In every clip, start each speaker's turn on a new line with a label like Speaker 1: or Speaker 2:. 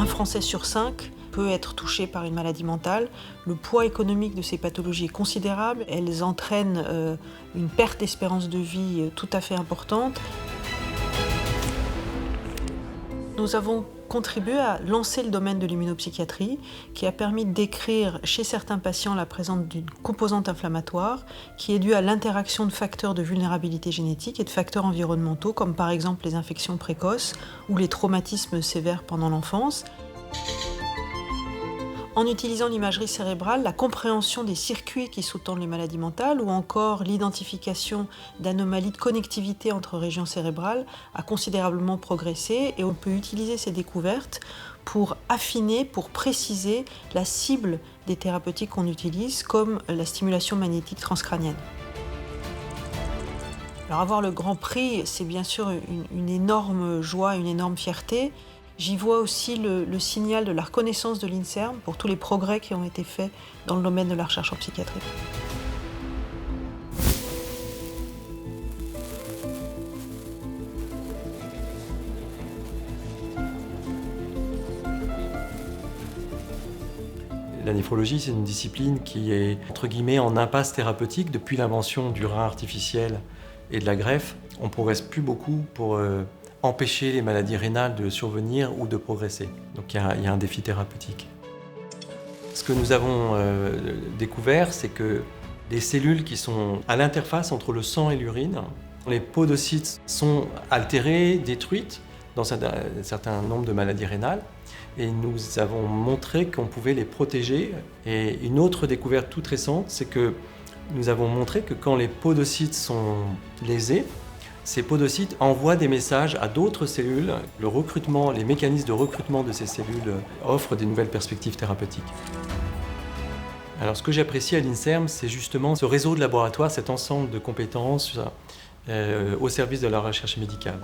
Speaker 1: Un Français sur 5 peut être touché par une maladie mentale. Le poids économique de ces pathologies est considérable. Elles entraînent une perte d'espérance de vie tout à fait importante. Nous avons contribué à lancer le domaine de l'immunopsychiatrie, qui a permis de décrire chez certains patients la présence d'une composante inflammatoire qui est due à l'interaction de facteurs de vulnérabilité génétique et de facteurs environnementaux, comme par exemple les infections précoces ou les traumatismes sévères pendant l'enfance. En utilisant l'imagerie cérébrale, la compréhension des circuits qui sous-tendent les maladies mentales ou encore l'identification d'anomalies de connectivité entre régions cérébrales a considérablement progressé et on peut utiliser ces découvertes pour affiner, pour préciser la cible des thérapeutiques qu'on utilise comme la stimulation magnétique transcrânienne. Alors avoir le grand prix, c'est bien sûr une énorme joie, une énorme fierté. J'y vois aussi le signal de la reconnaissance de l'INSERM pour tous les progrès qui ont été faits dans le domaine de la recherche en psychiatrie.
Speaker 2: La néphrologie, c'est une discipline qui est, entre guillemets, en impasse thérapeutique depuis l'invention du rein artificiel et de la greffe. On ne progresse plus beaucoup pour empêcher les maladies rénales de survenir ou de progresser. Donc il y a un défi thérapeutique. Ce que nous avons découvert, c'est que les cellules qui sont à l'interface entre le sang et l'urine, les podocytes sont altérées, détruites dans un certain nombre de maladies rénales. Et nous avons montré qu'on pouvait les protéger. Et une autre découverte toute récente, c'est que nous avons montré que quand les podocytes sont lésés, ces podocytes envoient des messages à d'autres cellules. Le recrutement, les mécanismes de recrutement de ces cellules offrent des nouvelles perspectives thérapeutiques. Alors ce que j'apprécie à l'INSERM, c'est justement ce réseau de laboratoires, cet ensemble de compétences au service de la recherche médicale.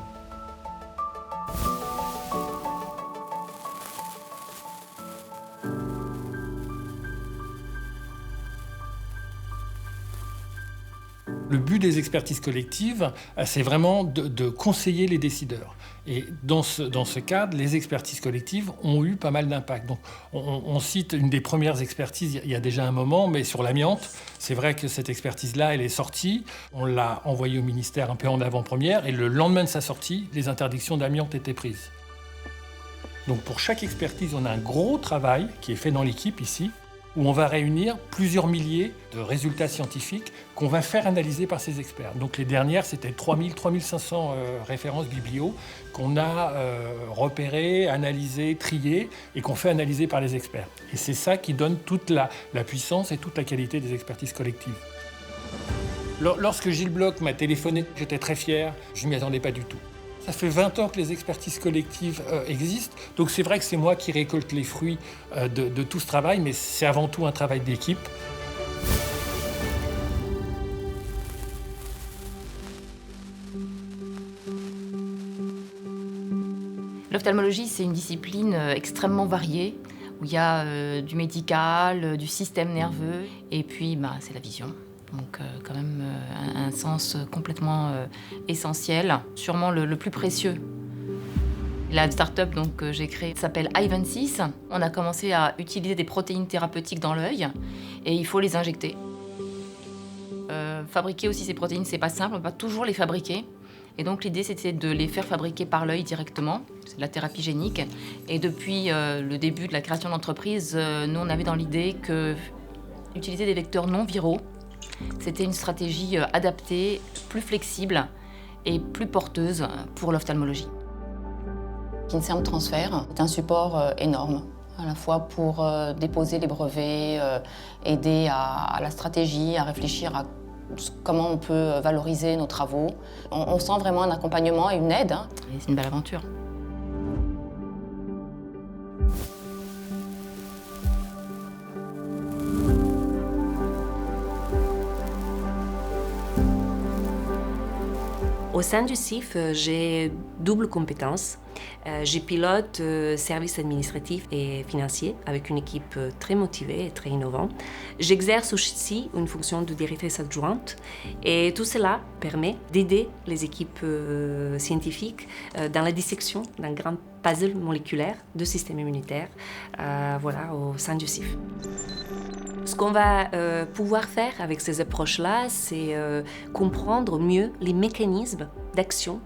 Speaker 3: Le but des expertises collectives, c'est vraiment de conseiller les décideurs. Et dans ce cadre, les expertises collectives ont eu pas mal d'impact. Donc, on cite une des premières expertises il y a déjà un moment, mais sur l'amiante. C'est vrai que cette expertise-là, elle est sortie. On l'a envoyée au ministère un peu en avant-première. Et le lendemain de sa sortie, les interdictions d'amiante étaient prises. Donc, pour chaque expertise, on a un gros travail qui est fait dans l'équipe ici, où on va réunir plusieurs milliers de résultats scientifiques qu'on va faire analyser par ces experts. Donc les dernières, c'était 3500 références biblio qu'on a repérées, analysées, triées et qu'on fait analyser par les experts. Et c'est ça qui donne toute la puissance et toute la qualité des expertises collectives. Lorsque Gilles Bloch m'a téléphoné, j'étais très fier, je ne m'y attendais pas du tout. Ça fait 20 ans que les expertises collectives existent, donc c'est vrai que c'est moi qui récolte les fruits de tout ce travail, mais c'est avant tout un travail d'équipe.
Speaker 4: L'ophtalmologie, c'est une discipline extrêmement variée, où il y a du médical, du système nerveux, et puis c'est la vision. Donc quand même un sens complètement essentiel, sûrement le plus précieux. La start-up que j'ai créée s'appelle Ivansis. On a commencé à utiliser des protéines thérapeutiques dans l'œil et il faut les injecter. Fabriquer aussi ces protéines, c'est pas simple, on ne peut pas toujours les fabriquer. Et donc l'idée, c'était de les faire fabriquer par l'œil directement. C'est de la thérapie génique. Et depuis le début de la création de l'entreprise, nous, on avait dans l'idée que utiliser des vecteurs non viraux, c'était une stratégie adaptée, plus flexible et plus porteuse pour l'ophtalmologie. L'INSERM Transfert est un support énorme, à la fois pour déposer les brevets, aider à la stratégie, à réfléchir à comment on peut valoriser nos travaux. On sent vraiment un accompagnement et une aide. Et c'est une belle aventure.
Speaker 5: Au sein du CIF, j'ai double compétence. Je pilote services administratifs et financiers avec une équipe très motivée et très innovante. J'exerce aussi une fonction de directrice adjointe et tout cela permet d'aider les équipes scientifiques dans la dissection d'un grand puzzle moléculaire de système immunitaire au sein du CIF. Ce qu'on va pouvoir faire avec ces approches-là, c'est comprendre mieux les mécanismes d'action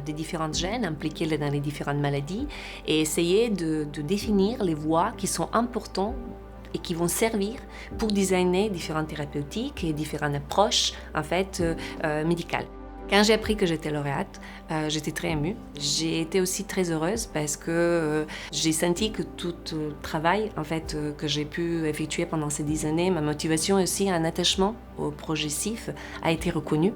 Speaker 5: des différents gènes impliqués dans les différentes maladies et essayer de définir les voies qui sont importantes et qui vont servir pour designer différentes thérapeutiques et différentes approches médicales. Quand j'ai appris que j'étais lauréate, j'étais très émue. J'ai été aussi très heureuse parce que j'ai senti que tout le travail que j'ai pu effectuer pendant ces 10 années, ma motivation et aussi un attachement au projet CIF a été reconnu.